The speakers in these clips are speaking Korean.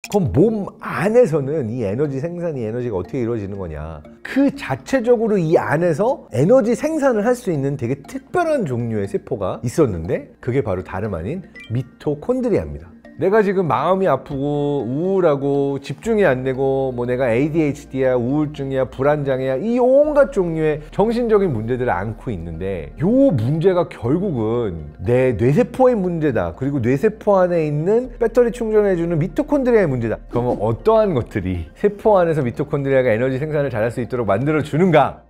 그럼 몸 안에서는 이 에너지 생산이 에너지가 어떻게 이루어지는 거냐, 그 자체적으로 이 안에서 에너지 생산을 할 수 있는 되게 특별한 종류의 세포가 있었는데 그게 바로 다름 아닌 미토콘드리아입니다. 내가 지금 마음이 아프고 우울하고 집중이 안 되고 뭐 내가 ADHD야 우울증이야 불안장애야 이 온갖 종류의 정신적인 문제들을 안고 있는데 요 문제가 결국은 내 뇌세포의 문제다, 그리고 뇌세포 안에 있는 배터리 충전해주는 미토콘드리아의 문제다. 그러면 어떠한 것들이 세포 안에서 미토콘드리아가 에너지 생산을 잘할 수 있도록 만들어 주는가?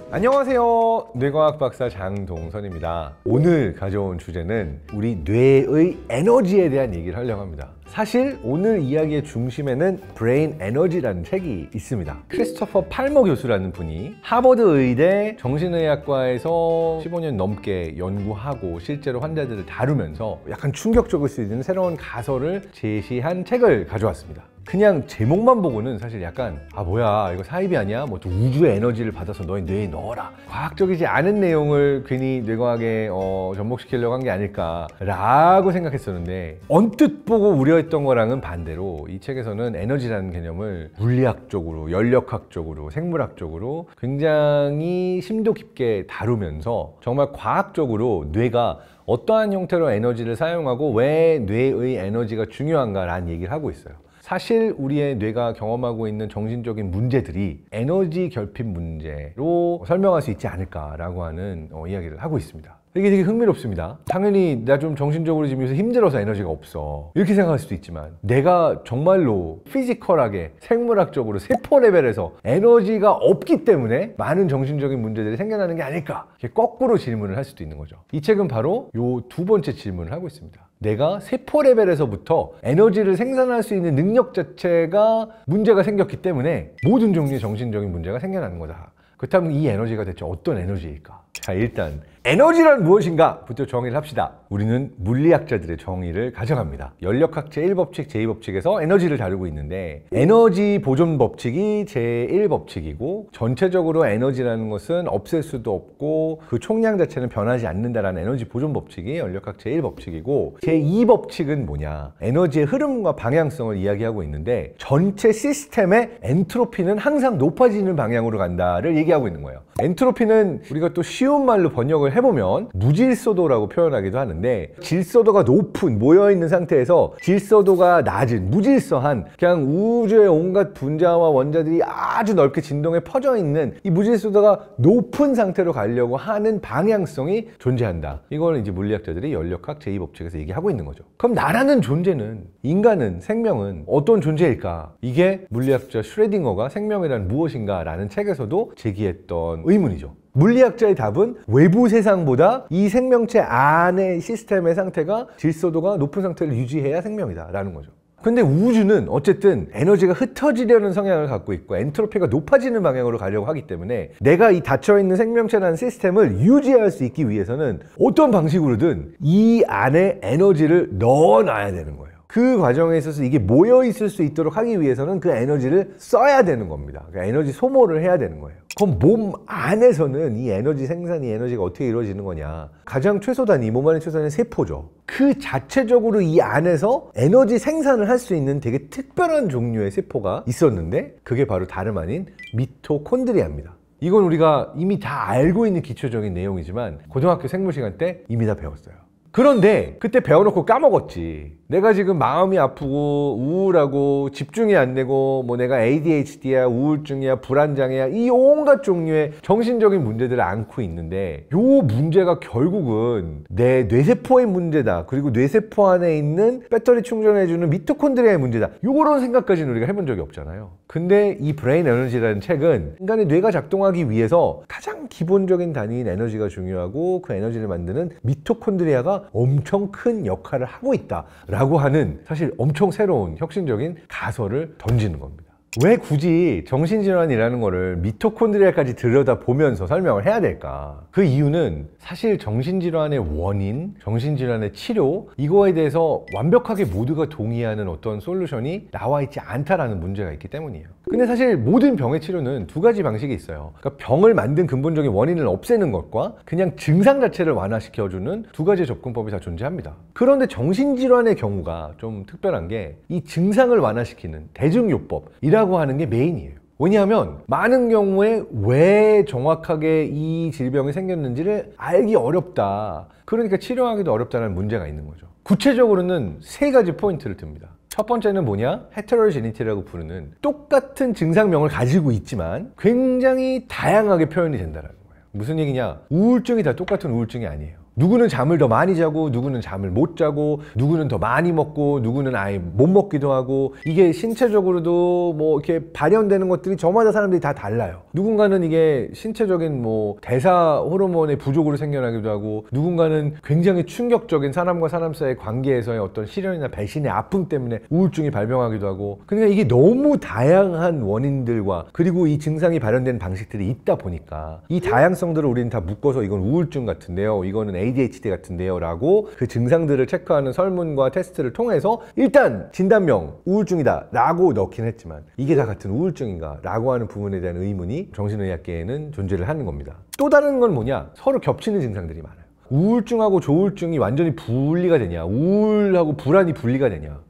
안녕하세요, 뇌과학 박사 장동선입니다. 오늘 가져온 주제는 우리 뇌의 에너지에 대한 얘기를 하려고 합니다. 사실 오늘 이야기의 중심에는 브레인 에너지라는 책이 있습니다. 크리스토퍼 팔머 교수라는 분이 하버드 의대 정신의학과에서 15년 넘게 연구하고 실제로 환자들을 다루면서 약간 충격적일 수 있는 새로운 가설을 제시한 책을 가져왔습니다. 그냥 제목만 보고는 사실 약간 뭐야 이거 사이비 아니야? 뭐 또 우주의 에너지를 받아서 너의 뇌에 넣어라, 과학적이지 않은 내용을 괜히 뇌과학에 접목시키려고 한 게 아닐까 라고 생각했었는데, 언뜻 보고 우려했던 거랑은 반대로 이 책에서는 에너지라는 개념을 물리학적으로, 연력학적으로, 생물학적으로 굉장히 심도 깊게 다루면서 정말 과학적으로 뇌가 어떠한 형태로 에너지를 사용하고 왜 뇌의 에너지가 중요한가 라는 얘기를 하고 있어요. 사실 우리의 뇌가 경험하고 있는 정신적인 문제들이 에너지 결핍 문제로 설명할 수 있지 않을까라고 하는 이야기를 하고 있습니다. 이게 되게 흥미롭습니다. 당연히 나 좀 정신적으로 지금 요새 힘들어서 에너지가 없어 이렇게 생각할 수도 있지만, 내가 정말로 피지컬하게 생물학적으로 세포 레벨에서 에너지가 없기 때문에 많은 정신적인 문제들이 생겨나는 게 아닐까, 이렇게 거꾸로 질문을 할 수도 있는 거죠. 이 책은 바로 요 두 번째 질문을 하고 있습니다. 내가 세포 레벨에서부터 에너지를 생산할 수 있는 능력 자체가 문제가 생겼기 때문에 모든 종류의 정신적인 문제가 생겨나는 거다. 그렇다면 이 에너지가 대체 어떤 에너지일까? 자, 일단 에너지란 무엇인가 부터 정의를 합시다. 우리는 물리학자들의 정의를 가져갑니다. 연력학 제1법칙, 제2법칙에서 에너지를 다루고 있는데, 에너지 보존 법칙이 제1법칙이고 전체적으로 에너지라는 것은 없앨 수도 없고 그 총량 자체는 변하지 않는다라는 에너지 보존 법칙이 연력학 제1법칙이고, 제2법칙은 뭐냐? 에너지의 흐름과 방향성을 이야기하고 있는데 전체 시스템의 엔트로피는 항상 높아지는 방향으로 간다를 얘기하고 있는 거예요. 엔트로피는 우리가 또 쉬운 말로 번역을 해보면 무질서도라고 표현하기도 하는데, 질서도가 높은, 모여있는 상태에서 질서도가 낮은, 무질서한, 그냥 우주의 온갖 분자와 원자들이 아주 넓게 진동에 퍼져 있는 이 무질서도가 높은 상태로 가려고 하는 방향성이 존재한다. 이걸 이제 물리학자들이 연력학 제2법칙에서 얘기하고 있는 거죠. 그럼 나라는 존재는, 인간은, 생명은 어떤 존재일까? 이게 물리학자 슈레딩거가 생명이란 무엇인가 라는 책에서도 제기했던 의문이죠. 물리학자의 답은 외부 세상보다 이 생명체 안의 시스템의 상태가 질서도가 높은 상태를 유지해야 생명이다 라는 거죠. 근데 우주는 어쨌든 에너지가 흩어지려는 성향을 갖고 있고 엔트로피가 높아지는 방향으로 가려고 하기 때문에 내가 이 닫혀있는 생명체라는 시스템을 유지할 수 있기 위해서는 어떤 방식으로든 이 안에 에너지를 넣어놔야 되는 거예요. 그 과정에 있어서 이게 모여 있을 수 있도록 하기 위해서는 그 에너지를 써야 되는 겁니다. 그러니까 에너지 소모를 해야 되는 거예요. 그럼 몸 안에서는 이 에너지 생산이 에너지가 어떻게 이루어지는 거냐? 가장 최소 단위, 몸 안의 최소 단위 세포죠. 그 자체적으로 이 안에서 에너지 생산을 할 수 있는 되게 특별한 종류의 세포가 있었는데 그게 바로 다름 아닌 미토콘드리아입니다. 이건 우리가 이미 다 알고 있는 기초적인 내용이지만 고등학교 생물 시간 때 이미 다 배웠어요. 그런데 그때 배워놓고 까먹었지. 내가 지금 마음이 아프고 우울하고 집중이 안 되고 뭐 내가 ADHD야 우울증이야 불안장애야 이 온갖 종류의 정신적인 문제들을 안고 있는데, 요 문제가 결국은 내 뇌세포의 문제다, 그리고 뇌세포 안에 있는 배터리 충전해주는 미토콘드리아의 문제다, 요런 생각까지는 우리가 해본 적이 없잖아요. 근데 이 브레인 에너지라는 책은 인간의 뇌가 작동하기 위해서 가장 기본적인 단위인 에너지가 중요하고 그 에너지를 만드는 미토콘드리아가 엄청 큰 역할을 하고 있다 라고 하는, 사실 엄청 새로운 혁신적인 가설을 던지는 겁니다. 왜 굳이 정신질환이라는 거를 미토콘드리아까지 들여다보면서 설명을 해야 될까? 그 이유는 사실 정신질환의 원인, 정신질환의 치료, 이거에 대해서 완벽하게 모두가 동의하는 어떤 솔루션이 나와 있지 않다라는 문제가 있기 때문이에요. 근데 사실 모든 병의 치료는 두 가지 방식이 있어요. 그러니까 병을 만든 근본적인 원인을 없애는 것과 그냥 증상 자체를 완화시켜주는 두 가지의 접근법이 다 존재합니다. 그런데 정신질환의 경우가 좀 특별한 게 이 증상을 완화시키는 대증요법이라고 하는 게 메인이에요. 왜냐하면 많은 경우에 왜 정확하게 이 질병이 생겼는지를 알기 어렵다. 그러니까 치료하기도 어렵다는 문제가 있는 거죠. 구체적으로는 세 가지 포인트를 듭니다. 첫 번째는 뭐냐? 헤테로제니티라고 부르는 똑같은 증상명을 가지고 있지만 굉장히 다양하게 표현이 된다는 거예요. 무슨 얘기냐? 우울증이 다 똑같은 우울증이 아니에요. 누구는 잠을 더 많이 자고, 누구는 잠을 못 자고, 누구는 더 많이 먹고, 누구는 아예 못 먹기도 하고, 이게 신체적으로도 뭐 이렇게 발현되는 것들이 저마다 사람들이 다 달라요. 누군가는 이게 신체적인 뭐 대사 호르몬의 부족으로 생겨나기도 하고, 누군가는 굉장히 충격적인 사람과 사람 사이의 관계에서의 어떤 시련이나 배신의 아픔 때문에 우울증이 발병하기도 하고, 그러니까 이게 너무 다양한 원인들과 그리고 이 증상이 발현되는 방식들이 있다 보니까 이 다양성들을 우리는 다 묶어서 이건 우울증 같은데요, 이거는 ADHD 같은데요 라고 그 증상들을 체크하는 설문과 테스트를 통해서 일단 진단명 우울증이다 라고 넣긴 했지만 이게 다 같은 우울증인가 라고 하는 부분에 대한 의문이 정신의학계에는 존재를 하는 겁니다. 또 다른 건 뭐냐? 서로 겹치는 증상들이 많아요. 우울증하고 조울증이 완전히 분리가 되냐? 우울하고 불안이 분리가 되냐?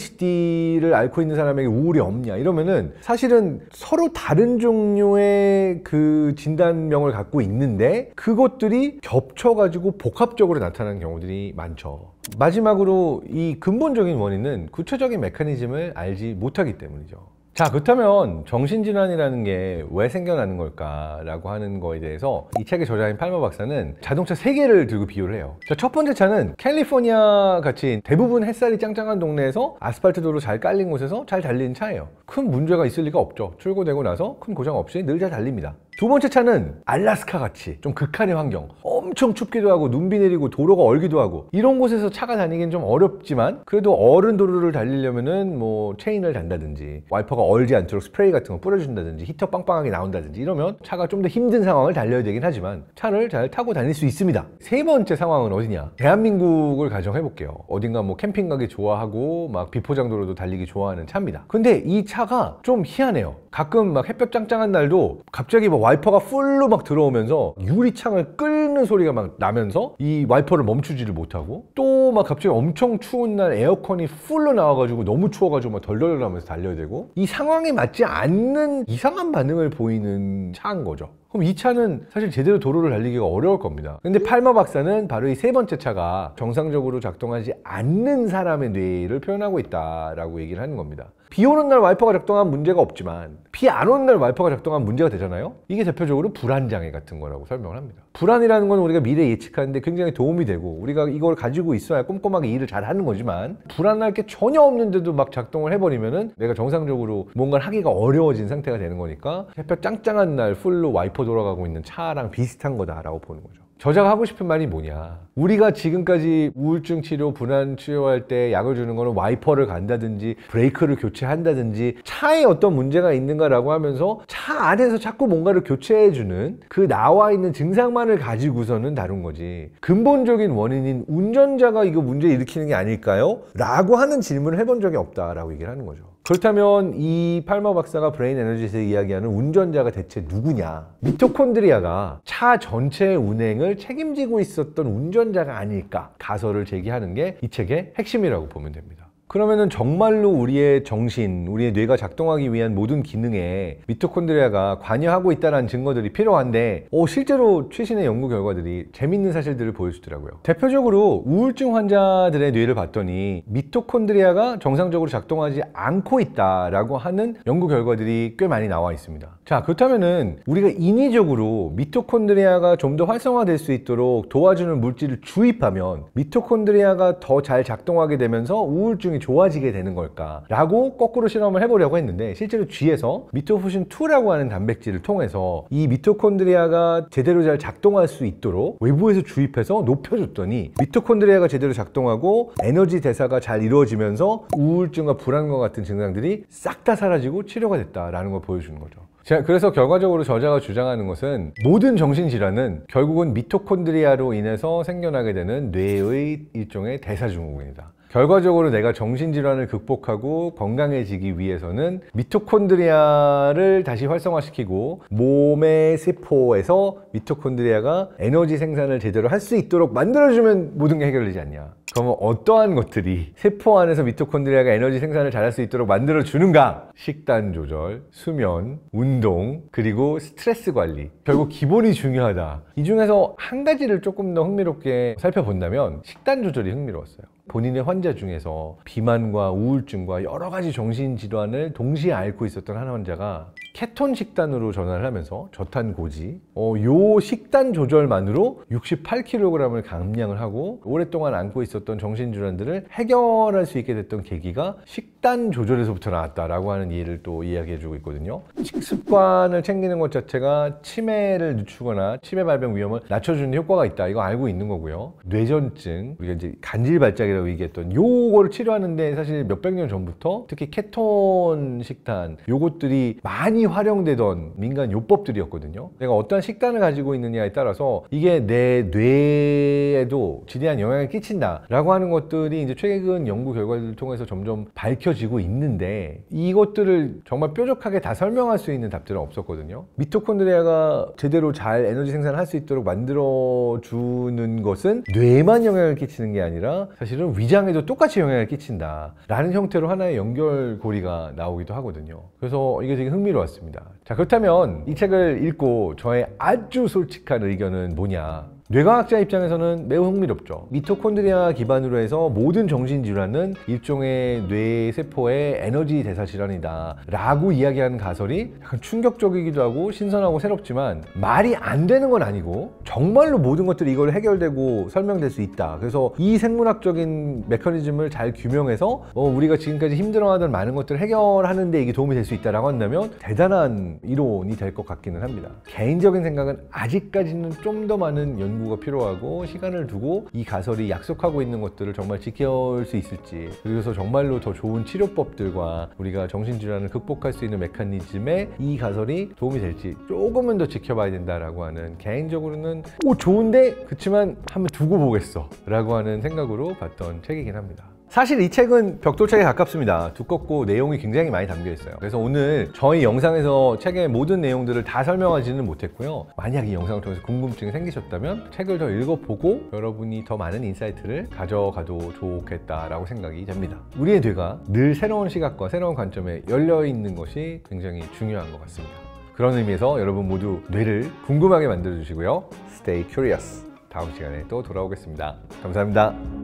ADHD를 앓고 있는 사람에게 우울이 없냐? 이러면은 사실은 서로 다른 종류의 그 진단명을 갖고 있는데 그것들이 겹쳐가지고 복합적으로 나타나는 경우들이 많죠. 마지막으로 이 근본적인 원인은 구체적인 메커니즘을 알지 못하기 때문이죠. 자, 그렇다면 정신질환이라는 게 왜 생겨나는 걸까라고 하는 거에 대해서 이 책의 저자인 팔머 박사는 자동차 3개를 들고 비유를 해요. 첫 번째 차는 캘리포니아 같이 대부분 햇살이 짱짱한 동네에서 아스팔트 도로 잘 깔린 곳에서 잘 달리는 차예요. 큰 문제가 있을 리가 없죠. 출고되고 나서 큰 고장 없이 늘 잘 달립니다. 두 번째 차는 알래스카 같이 좀 극한의 환경, 엄청 춥기도 하고 눈비 내리고 도로가 얼기도 하고 이런 곳에서 차가 다니긴 좀 어렵지만 그래도 얼은 도로를 달리려면은 뭐 체인을 단다든지 와이퍼가 얼지 않도록 스프레이 같은 거 뿌려준다든지 히터 빵빵하게 나온다든지 이러면 차가 좀 더 힘든 상황을 달려야 되긴 하지만 차를 잘 타고 다닐 수 있습니다. 세 번째 상황은 어디냐? 대한민국을 가정해 볼게요. 어딘가 뭐 캠핑 가기 좋아하고 막 비포장도로도 달리기 좋아하는 차입니다. 근데 이 차가 좀 희한해요. 가끔 막 햇볕 짱짱한 날도 갑자기 막 와이퍼가 풀로 막 들어오면서 유리창을 끓는 소리가 막 나면서 이 와이퍼를 멈추지를 못하고 또 막 갑자기 엄청 추운 날 에어컨이 풀로 나와가지고 너무 추워가지고 막 덜덜덜 하면서 달려야 되고 이 상황에 맞지 않는 이상한 반응을 보이는 차인 거죠. 그럼 이 차는 사실 제대로 도로를 달리기가 어려울 겁니다. 근데 팔머 박사는 바로 이 세 번째 차가 정상적으로 작동하지 않는 사람의 뇌를 표현하고 있다라고 얘기를 하는 겁니다. 비 오는 날 와이퍼가 작동하면 문제가 없지만 비 안 오는 날 와이퍼가 작동하면 문제가 되잖아요. 이게 대표적으로 불안장애 같은 거라고 설명을 합니다. 불안이라는 건 우리가 미래 예측하는데 굉장히 도움이 되고 우리가 이걸 가지고 있어야 꼼꼼하게 일을 잘 하는 거지만 불안할 게 전혀 없는데도 막 작동을 해버리면은 내가 정상적으로 뭔가를 하기가 어려워진 상태가 되는 거니까 햇볕 짱짱한 날 풀로 와이퍼 돌아가고 있는 차랑 비슷한 거다라고 보는 거죠. 저자가 하고 싶은 말이 뭐냐? 우리가 지금까지 우울증 치료, 불안 치료할 때 약을 주는 거는 와이퍼를 간다든지 브레이크를 교체한다든지 차에 어떤 문제가 있는가라고 하면서 차 안에서 자꾸 뭔가를 교체해주는 그 나와 있는 증상만을 가지고서는 다룬 거지 근본적인 원인인 운전자가 이거 문제 일으키는 게 아닐까요? 라고 하는 질문을 해본 적이 없다라고 얘기를 하는 거죠. 그렇다면 이 팔머 박사가 브레인 에너지에서 이야기하는 운전자가 대체 누구냐? 미토콘드리아가 차 전체의 운행을 책임지고 있었던 운전자가 아닐까 가설을 제기하는 게 이 책의 핵심이라고 보면 됩니다. 그러면은 정말로 우리의 정신, 우리의 뇌가 작동하기 위한 모든 기능에 미토콘드리아가 관여하고 있다는 증거들이 필요한데 실제로 최신의 연구 결과들이 재밌는 사실들을 보여주더라고요. 대표적으로 우울증 환자들의 뇌를 봤더니 미토콘드리아가 정상적으로 작동하지 않고 있다라고 하는 연구 결과들이 꽤 많이 나와 있습니다. 자, 그렇다면은 우리가 인위적으로 미토콘드리아가 좀 더 활성화될 수 있도록 도와주는 물질을 주입하면 미토콘드리아가 더 잘 작동하게 되면서 우울증이 좋아지게 되는 걸까? 라고 거꾸로 실험을 해보려고 했는데 실제로 쥐에서 미토포신2라고 하는 단백질을 통해서 이 미토콘드리아가 제대로 잘 작동할 수 있도록 외부에서 주입해서 높여줬더니 미토콘드리아가 제대로 작동하고 에너지 대사가 잘 이루어지면서 우울증과 불안과 같은 증상들이 싹 다 사라지고 치료가 됐다라는 걸 보여주는 거죠. 자, 그래서 결과적으로 저자가 주장하는 것은 모든 정신질환은 결국은 미토콘드리아로 인해서 생겨나게 되는 뇌의 일종의 대사증후군이다. 결과적으로 내가 정신질환을 극복하고 건강해지기 위해서는 미토콘드리아를 다시 활성화시키고 몸의 세포에서 미토콘드리아가 에너지 생산을 제대로 할 수 있도록 만들어주면 모든 게 해결되지 않냐. 그러면 어떠한 것들이 세포 안에서 미토콘드리아가 에너지 생산을 잘할 수 있도록 만들어주는가? 식단 조절, 수면, 운동, 그리고 스트레스 관리. 결국 기본이 중요하다. 이 중에서 한 가지를 조금 더 흥미롭게 살펴본다면 식단 조절이 흥미로웠어요. 본인의 환자 중에서 비만과 우울증과 여러 가지 정신질환을 동시에 앓고 있었던 한 환자가 케톤 식단으로 전환을 하면서 저탄고지 요 식단 조절만으로 68kg을 감량을 하고 오랫동안 앓고 있었던 정신질환들을 해결할 수 있게 됐던 계기가 식단 조절에서부터 나왔다라고 하는 예를 또 이야기해주고 있거든요. 식습관을 챙기는 것 자체가 치매를 늦추거나 치매 발병 위험을 낮춰주는 효과가 있다. 이거 알고 있는 거고요. 뇌전증, 우리가 이제 간질발작이라고 얘기했던 요거를 치료하는데 사실 몇백 년 전부터 특히 케톤 식단 요것들이 많이 활용되던 민간 요법들이었거든요. 내가 어떤 식단을 가지고 있느냐에 따라서 이게 내 뇌에도 지대한 영향을 끼친다 라고 하는 것들이 이제 최근 연구 결과들을 통해서 점점 밝혀지고 있는데 이것들을 정말 뾰족하게 다 설명할 수 있는 답들은 없었거든요. 미토콘드리아가 제대로 잘 에너지 생산을 할 수 있도록 만들어주는 것은 뇌에만 영향을 끼치는 게 아니라 사실은 위장에도 똑같이 영향을 끼친다 라는 형태로 하나의 연결고리가 나오기도 하거든요. 그래서 이게 되게 흥미로웠습니다. 자, 그렇다면 이 책을 읽고 저의 아주 솔직한 의견은 뭐냐? 뇌과학자 입장에서는 매우 흥미롭죠. 미토콘드리아 기반으로 해서 모든 정신질환은 일종의 뇌세포의 에너지 대사 질환이다 라고 이야기하는 가설이 약간 충격적이기도 하고 신선하고 새롭지만 말이 안 되는 건 아니고 정말로 모든 것들이 이걸 해결되고 설명될 수 있다. 그래서 이 생물학적인 메커니즘을 잘 규명해서 우리가 지금까지 힘들어하던 많은 것들을 해결하는 데 이게 도움이 될 수 있다라고 한다면 대단한 이론이 될 것 같기는 합니다. 개인적인 생각은 아직까지는 좀 더 많은 연구가 필요하고 시간을 두고 이 가설이 약속하고 있는 것들을 정말 지켜올 수 있을지, 그래서 정말로 더 좋은 치료법들과 우리가 정신질환을 극복할 수 있는 메커니즘에 이 가설이 도움이 될지 조금은 더 지켜봐야 된다라고 하는, 개인적으로는 좋은데 그치만 한번 두고 보겠어 라고 하는 생각으로 봤던 책이긴 합니다. 사실 이 책은 벽돌책에 가깝습니다. 두껍고 내용이 굉장히 많이 담겨 있어요. 그래서 오늘 저희 영상에서 책의 모든 내용들을 다 설명하지는 못했고요. 만약 이 영상을 통해서 궁금증이 생기셨다면 책을 더 읽어보고 여러분이 더 많은 인사이트를 가져가도 좋겠다라고 생각이 됩니다. 우리의 뇌가 늘 새로운 시각과 새로운 관점에 열려있는 것이 굉장히 중요한 것 같습니다. 그런 의미에서 여러분 모두 뇌를 궁금하게 만들어주시고요. Stay curious. 다음 시간에 또 돌아오겠습니다. 감사합니다.